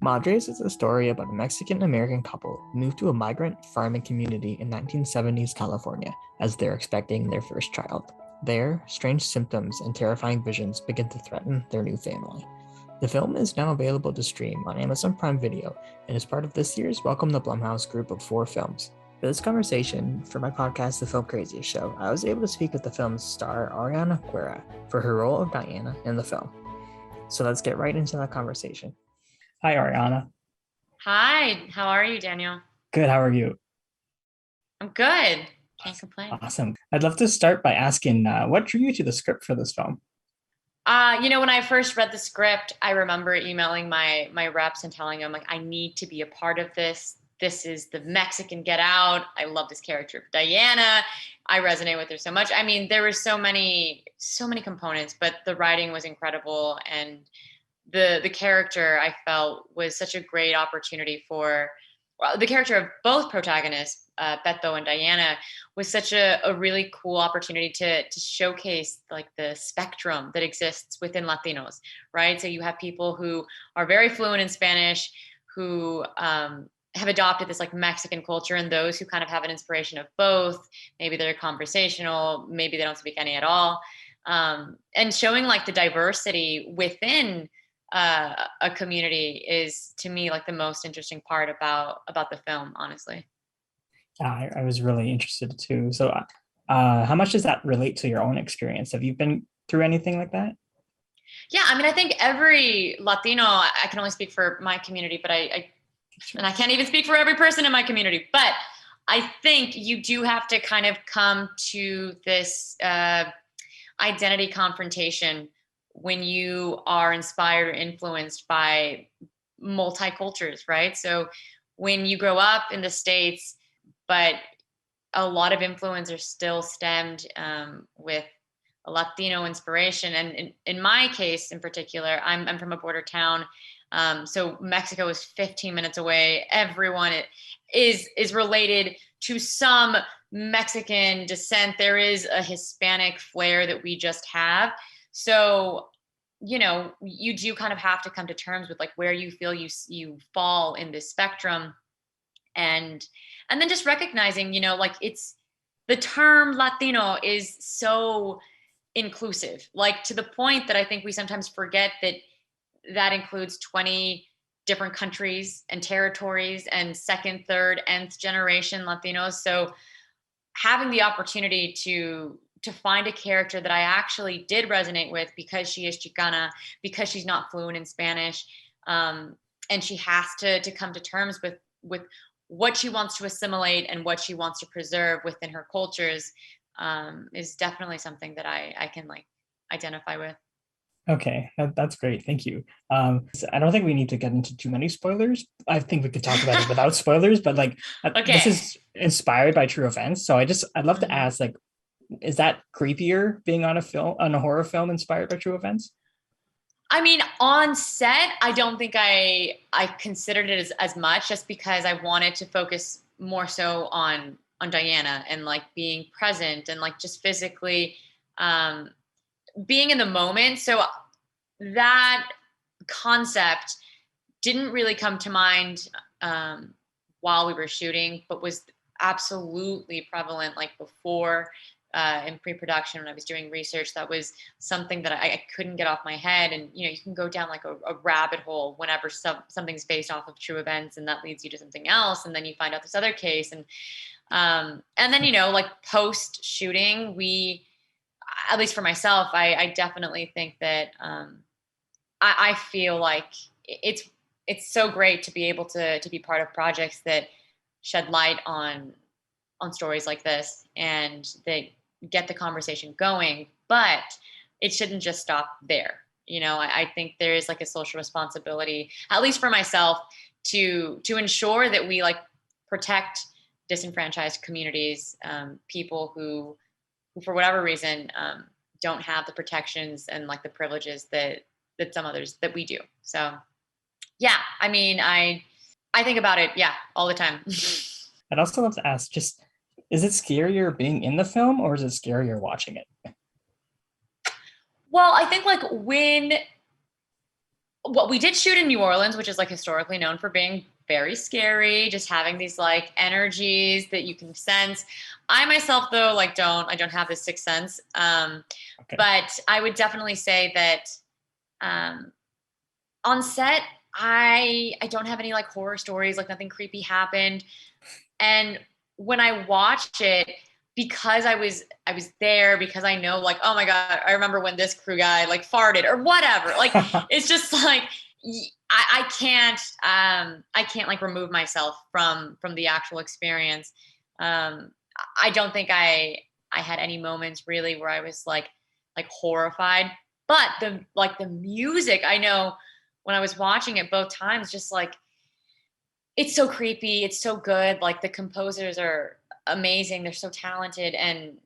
Madres is a story about a Mexican-American couple who moved to a migrant farming community in 1970s California as they're expecting their first child. There, strange symptoms and terrifying visions begin to threaten their new family. The film is now available to stream on Amazon Prime Video and is part of this year's Welcome to Blumhouse group of 4 films. For this conversation, for my podcast, The Filmcraziest Show, I was able to speak with the film's star, Ariana Guerra, for her role of Diana in the film. So let's get right into that conversation. Hi, Ariana. Hi, how are you, Daniel? Good, how are you? I'm good. Can't complain. Awesome. I'd love to start by asking, what drew you to the script for this film? When I first read the script, I remember emailing my reps and telling them, I need to be a part of this. This is the Mexican Get Out. I love this character of Diana. I resonate with her so much. I mean, there were so many components, but the writing was incredible, and the character I felt was such a great opportunity for the character of both protagonists, Beto and Diana, was such a really cool opportunity to showcase like the spectrum that exists within Latinos, right? So you have people who are very fluent in Spanish, who have adopted this like Mexican culture, and those who kind of have an inspiration of both. Maybe they're conversational, maybe they don't speak any at all. And showing like the diversity within a community is, to me, like the most interesting part about the film, honestly. Yeah, I was really interested too. So how much does that relate to your own experience? Have you been through anything like that? Yeah, I mean, I think every Latino, I can only speak for my community, but and I can't even speak for every person in my community, but I think you do have to kind of come to this identity confrontation when you are inspired or influenced by multicultures, right? So when you grow up in the States, but a lot of influence are still stemmed with a Latino inspiration. And in my case in particular, I'm from a border town. So Mexico is 15 minutes away. Everyone is related to some Mexican descent. There is a Hispanic flair that we just have. So, you do kind of have to come to terms with like where you feel you fall in this spectrum, and then just recognizing, like it's the term Latino is so inclusive, like to the point that I think we sometimes forget that includes 20 different countries and territories and second, third, nth generation Latinos. So having the opportunity to find a character that I actually did resonate with because she is Chicana, because she's not fluent in Spanish, and she has to come to terms with what she wants to assimilate and what she wants to preserve within her cultures, is definitely something that I can like identify with. Okay, that's great. Thank you. So I don't think we need to get into too many spoilers. I think we could talk about it without spoilers, but like this Okay. is inspired by true events. So I'd love to ask, like, is that creepier being on a horror film inspired by true events? I mean, on set, I don't think I considered it as much, just because I wanted to focus more so on Diana and like being present and like just physically being in the moment. So that concept didn't really come to mind while we were shooting, but was absolutely prevalent like before, in pre-production, when I was doing research. That was something that I couldn't get off my head. And you can go down like a rabbit hole whenever something's based off of true events, and that leads you to something else, and then you find out this other case. And then like post shooting, we, at least for myself, I definitely think that I feel like it's so great to be able to be part of projects that shed light on stories like this, and they get the conversation going, but it shouldn't just stop there. I think there is like a social responsibility, at least for myself, to ensure that we like protect disenfranchised communities, people who for whatever reason don't have the protections and like the privileges that some others that we do. So yeah, I mean, I think about it, yeah, all the time. I'd also love to ask, just, is it scarier being in the film or is it scarier watching it? Well, I think like when Well, we did shoot in New Orleans, which is like historically known for being very scary, just having these like energies that you can sense. I myself though, like I don't have this sixth sense. Okay. But I would definitely say that um, on set, I don't have any like horror stories, like nothing creepy happened. And when I watch it, because I was there, because I know like, oh my God, I remember when this crew guy like farted or whatever. Like it's just like I can't like remove myself from the actual experience. I don't think I had any moments really where I was like horrified. But the music, I know when I was watching it both times, just like it's so creepy, it's so good. Like the composers are amazing, they're so talented, and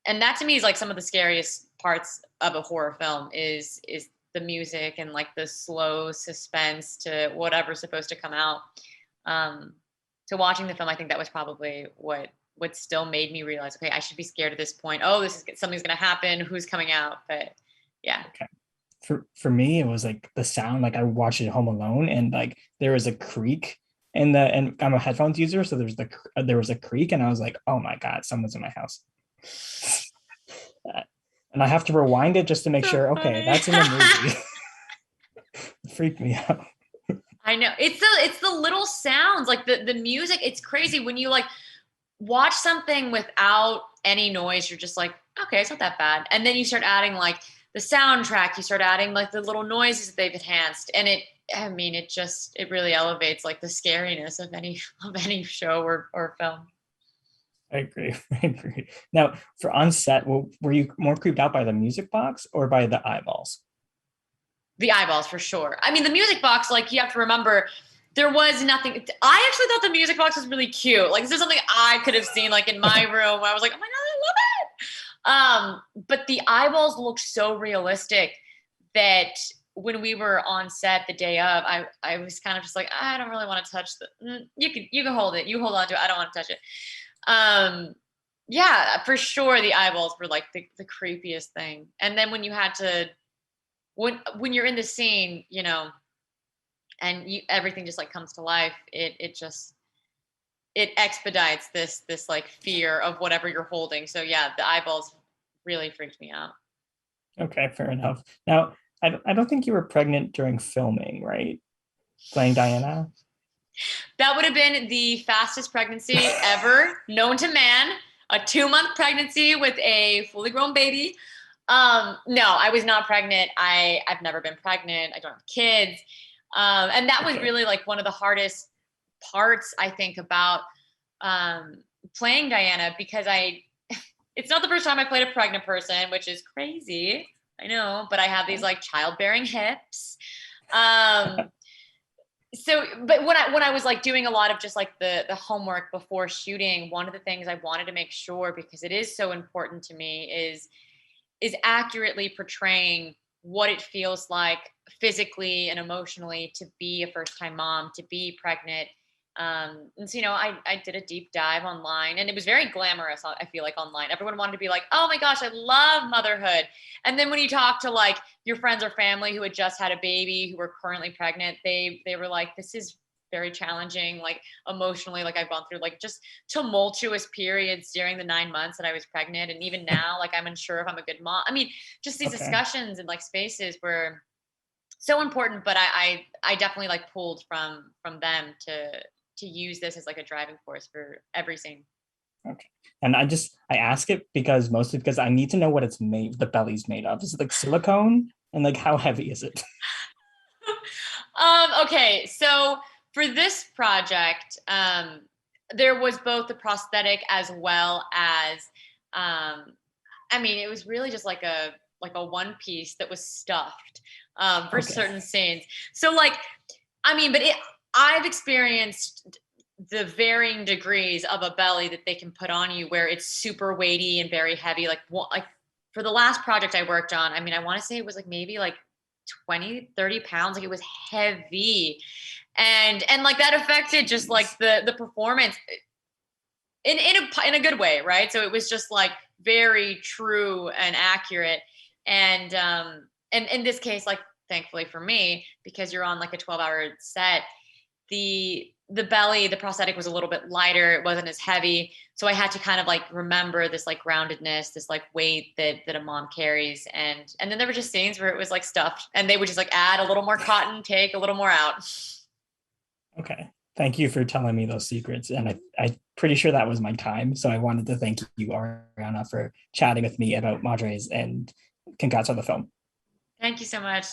that to me is like some of the scariest parts of a horror film is the music and like the slow suspense to whatever's supposed to come out. So watching the film, I think that was probably what still made me realize, okay, I should be scared at this point. Oh, this is something's gonna happen. Who's coming out? But yeah. Okay. For me, it was like the sound. Like I watched it Home Alone, and like there was a creak in the, and I'm a headphones user, so there was a creak, and I was like, oh my God, someone's in my house. And I have to rewind it just to make So sure. Okay, funny. that's in the movie. It freaked me out. I know. It's the little sounds, like the music. It's crazy when you like watch something without any noise. You're just like, okay, it's not that bad. And then you start adding like the soundtrack. You start adding like the little noises that they've enhanced, and I mean, it really elevates like the scariness of any show or film. I agree. I agree. Now, for on set, were you more creeped out by the music box or by the eyeballs? The eyeballs for sure. I mean, the music box, like you have to remember, there was nothing. I actually thought the music box was really cute. Like this is something I could have seen like in my room where I was like, oh my God, I love it. But the eyeballs looked so realistic that when we were on set the day of, I was kind of just like, I don't really want to touch you can hold it. You hold on to it. I don't want to touch it. Yeah, for sure. The eyeballs were like the creepiest thing. And then when you had to, when you're in the scene, you know, and everything just like comes to life, it just it expedites this like fear of whatever you're holding. So yeah, the eyeballs really freaked me out. Okay, fair enough. Now, I don't think you were pregnant during filming, right? Playing Diana? That would have been the fastest pregnancy ever known to man. A 2-month pregnancy with a fully grown baby. No, I was not pregnant. I've never been pregnant. I don't have kids. And that was Okay. really like one of the hardest parts, I think, about playing Diana, because it's not the first time I played a pregnant person, which is crazy. I know, but I have these like childbearing hips. So but when I was like doing a lot of just like the homework before shooting, one of the things I wanted to make sure, because it is so important to me, is accurately portraying what it feels like physically and emotionally to be a first time mom, to be pregnant. And so, you know, I did a deep dive online, and it was very glamorous. I feel like online, everyone wanted to be like, oh my gosh, I love motherhood. And then when you talk to like your friends or family who had just had a baby, who were currently pregnant, they were like, this is very challenging, like emotionally. Like I've gone through like just tumultuous periods during the 9 months that I was pregnant. And even now, like I'm unsure if I'm a good mom. I mean, just these Okay. discussions and like spaces were so important, but I definitely like pulled from them to use this as like a driving force for every scene. Okay. And I ask it because mostly because I need to know what it's made, the belly's made of. Is it like silicone? And like how heavy is it? Okay, so for this project, there was both the prosthetic as well as, I mean, it was really just like a one piece that was stuffed for Okay. certain scenes. So like, I mean, I've experienced the varying degrees of a belly that they can put on you, where it's super weighty and very heavy. Like for the last project I worked on, I mean, I want to say it was like maybe like 20-30 pounds. Like it was heavy. And like that affected just like the performance in a good way, right? So it was just like very true and accurate. And in this case, like thankfully for me, because you're on like a 12-hour set, the belly, the prosthetic was a little bit lighter. It wasn't as heavy. So I had to kind of like remember this like groundedness, this like weight that a mom carries. And then there were just scenes where it was like stuffed, and they would just like add a little more cotton, take a little more out. Okay. Thank you for telling me those secrets. And I'm pretty sure that was my time. So I wanted to thank you, Ariana, for chatting with me about Madres, and congrats on the film. Thank you so much.